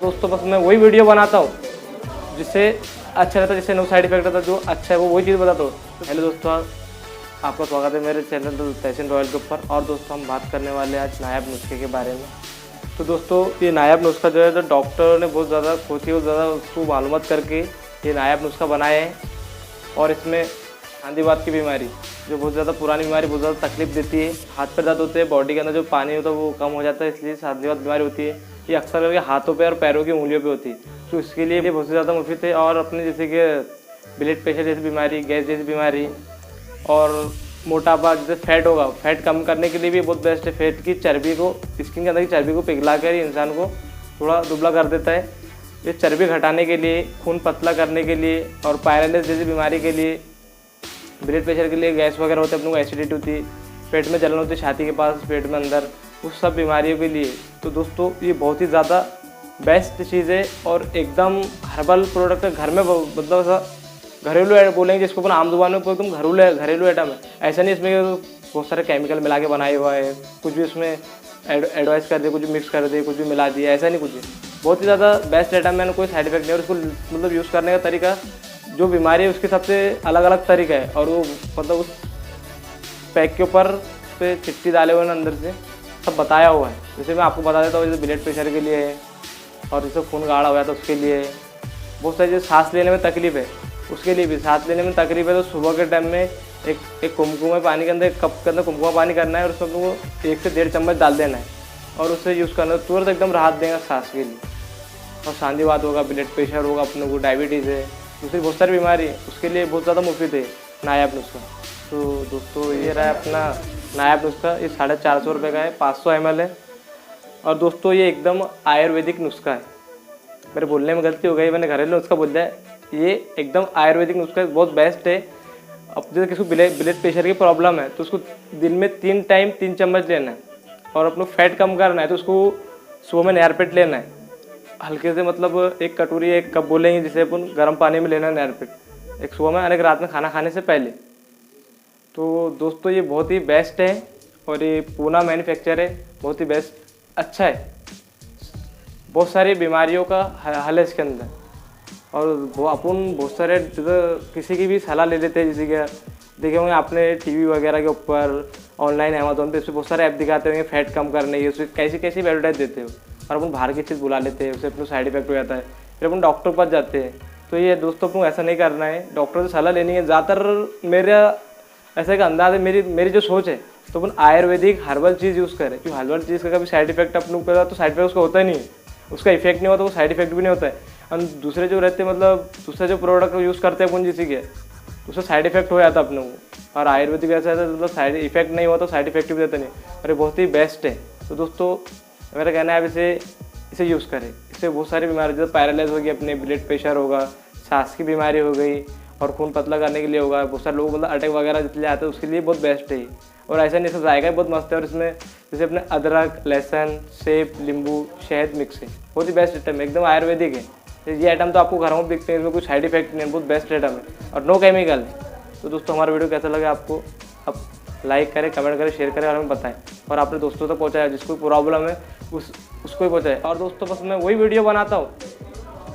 दोस्तों बस मैं वही वीडियो बनाता हूँ जिससे अच्छा रहता है, जिससे नो साइड इफेक्ट रहता है, जो अच्छा है वो वही चीज़ बताता हूँ। हेलो दोस्तों, आपका स्वागत है मेरे चैनल तहसीन रॉयल के ऊपर। और दोस्तों हम बात करने वाले हैं आज नायाब नुस्खे के बारे में। तो दोस्तों ये नायाब नुस्खा जो है तो डॉक्टर ने बहुत ज़्यादा खोजी और ज़्यादा उसको मालूमात करके ये नायाब नुस्खा बनाए हैं। और इसमें साandhiwaat की बीमारी जो बहुत ज़्यादा पुरानी बीमारी, बहुत ज़्यादा तकलीफ देती है, हाथ पैर दर्द होते हैं, बॉडी के अंदर जो पानी होता है वो कम हो जाता है, इसलिए साandhiwaat बीमारी होती है। ये अक्सर करके हाथों पे और पैरों की उंगलियों पे होती है, तो इसके लिए ये बहुत ज़्यादा मुफीद है। और अपने जैसे कि ब्लड प्रेशर जैसी बीमारी, गैस जैसी बीमारी और मोटापा, जैसे फैट होगा, फैट कम करने के लिए भी बहुत बेस्ट है। फैट की चर्बी को, स्किन के अंदर की चर्बी को पिघला कर इंसान को थोड़ा दुबला कर देता है। ये चर्बी घटाने के लिए, खून पतला करने के लिए और पैरालिसिस जैसी बीमारी के लिए, ब्लड प्रेशर के लिए, गैस वगैरह होते हैं, अपने को एसिडिटी होती है, पेट में जलन होती है, छाती के पास, पेट में अंदर, उस सब बीमारियों के लिए तो दोस्तों ये बहुत ही ज़्यादा बेस्ट चीज़ है। और एकदम हर्बल प्रोडक्ट है, घर में मतलब ऐसा घरेलू बोलेंगे जिसको अपन आम जुबान में, एकदम घरेलू आइटम है। ऐसा नहीं इसमें बहुत सारे केमिकल मिला के बनाया हुआ है, कुछ भी उसमें एडवाइस कर दिया, कुछ भी मिक्स कर दिए, कुछ भी मिला दिया, ऐसा नहीं कुछ है। बहुत ही ज़्यादा बेस्ट आइटम है, कोई साइड इफेक्ट नहीं है। और उसको मतलब यूज़ करने का तरीका, जो बीमारी है उसके सबसे अलग अलग तरीका है। और वो मतलब उस पैक के ऊपर पे चिट्ठी डाले हुए अंदर से सब बताया हुआ है। जैसे मैं आपको बता देता हूँ, जैसे ब्लड प्रेशर के लिए है, और जैसे खून गाढ़ा हो गया तो उसके लिए है। बहुत सारी जैसे सांस लेने में तकलीफ है उसके लिए भी, सांस लेने में तकलीफ है तो सुबह के टाइम में एक कुमकुमा पानी के अंदर, कप के अंदर कुमकुमा पानी करना है और उसमें वो 1 से 1.5 चम्मच डाल देना है और उससे यूज़ करना है, तुरंत एकदम राहत देगा सांस के लिए। और साandhiwaat होगा, ब्लड प्रेशर होगा, अपने को डायबिटीज़ है, दूसरी बहुत सारी बीमारी है, उसके लिए बहुत ज़्यादा मुफीद है नायाब नुस्खा। तो दोस्तों ये रहा अपना नायाब नुस्खा। ये 450 रुपये का है, 500 ml है। और दोस्तों ये एकदम आयुर्वेदिक नुस्खा है। मेरे बोलने में गलती हो गई, मैंने घरेलू नुस्खा बोल दिया। ये एकदम आयुर्वेदिक नुस्खा है, बहुत बेस्ट है। अब जैसे किसी को ब्लड प्रेशर की प्रॉब्लम है तो उसको दिन में 3 टाइम 3 चम्मच लेना है। और अपना फैट कम करना है तो उसको सुबह में नायरपेट लेना है, हल्के से, मतलब 1 कटोरी 1 कप बोलेंगे जिसे अपन गर्म पानी में लेना है नायरपेट, एक सुबह में और एक रात में खाना खाने से पहले। तो दोस्तों ये बहुत ही बेस्ट है और ये पूना मैन्युफैक्चर है, बहुत ही बेस्ट, अच्छा है। बहुत सारी बीमारियों का हल है इसके अंदर। और वो अपन बहुत सारे किसी की भी सलाह ले लेते हैं, जैसे कि देखे होंगे आपने टीवी वगैरह के ऊपर, ऑनलाइन अमेजोन पे, उसमें बहुत सारे ऐप दिखाते होंगे फैट कम करने की, उसमें कैसी कैसी एडवर्टाइज देते हो और अपन बाहर की चीज़ बुला लेते हैं, उससे अपना साइड इफेक्ट हो जाता है, फिर अपन डॉक्टर के पास जाते हैं। तो ये दोस्तों को ऐसा नहीं करना है, डॉक्टर से सलाह लेनी है। ज़्यादातर मेरा ऐसा एक अंदाज है, मेरी जो सोच है, तो अपन आयुर्वेदिक हर्बल चीज़ यूज़ करें, क्योंकि हर्बल चीज़ का कभी साइड इफेक्ट अपन को तो साइड इफेक्ट उसका होता ही नहीं है, उसका इफेक्ट नहीं होता, वो साइड इफेक्ट भी नहीं होता है। और दूसरे जो रहते हैं, मतलब दूसरे जो प्रोडक्ट यूज़ करते हैं अपन जिसी के, उससे साइड इफेक्ट हो जाता है अपने को। और आयुर्वेदिक ऐसा है मतलब साइड इफेक्ट नहीं होता, साइड इफेक्ट भी देता नहीं, और ये बहुत ही बेस्ट है। तो दोस्तों मेरा कहना है अब इसे यूज़ करें, इससे बहुत सारी बीमारी, जैसे पैरालाइज होगी, अपने ब्लड प्रेशर होगा, सांस की बीमारी हो गई, और खून पतला करने के लिए होगा, बहुत सारे लोग मतलब अटैक वगैरह जितने आते हैं उसके लिए बहुत बेस्ट है। और ऐसा नहीं, इसका जायका भी बहुत मस्त है। और इसमें जैसे अपने अदरक, लहसुन, सेब, नींबू, शहद मिक्स है, बहुत ही बेस्ट आइटम है, एकदम आयुर्वेदिक है। ये आइटम तो आपको घरों में दिखते हैं, इसमें कुछ साइड इफेक्ट नहीं है, बहुत बेस्ट आइटम है और नो केमिकल है। तो दोस्तों हमारा वीडियो कैसा लगा आपको, आप लाइक करें, कमेंट करें, शेयर करें और हमें बताएं। और आपने दोस्तों तक पहुँचाया, जिसको प्रॉब्लम है उसको ही पहुँचाए। और दोस्तों बस मैं वही वीडियो बनाता हूँ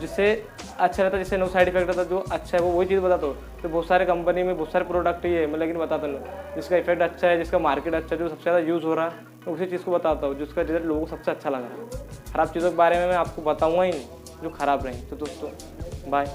जिससे अच्छा रहता है, जिससे नो साइड इफेक्ट रहता है, जो अच्छा है वो वही चीज़ बताता हूँ। तो बहुत सारे कंपनी में बहुत सारे प्रोडक्ट ही है, मैं लेकिन बताता नहीं, जिसका इफेक्ट अच्छा है, जिसका मार्केट अच्छा है, जो सबसे ज़्यादा यूज़ हो रहा है, तो उसी चीज़ को बताता हूँ, जिसका रिजल्ट लोगों को सबसे अच्छा लग रहा है। ख़राब चीज़ों के बारे में मैं आपको बताऊँगा ही नहीं जो ख़राब रही। तो दोस्तों बाय।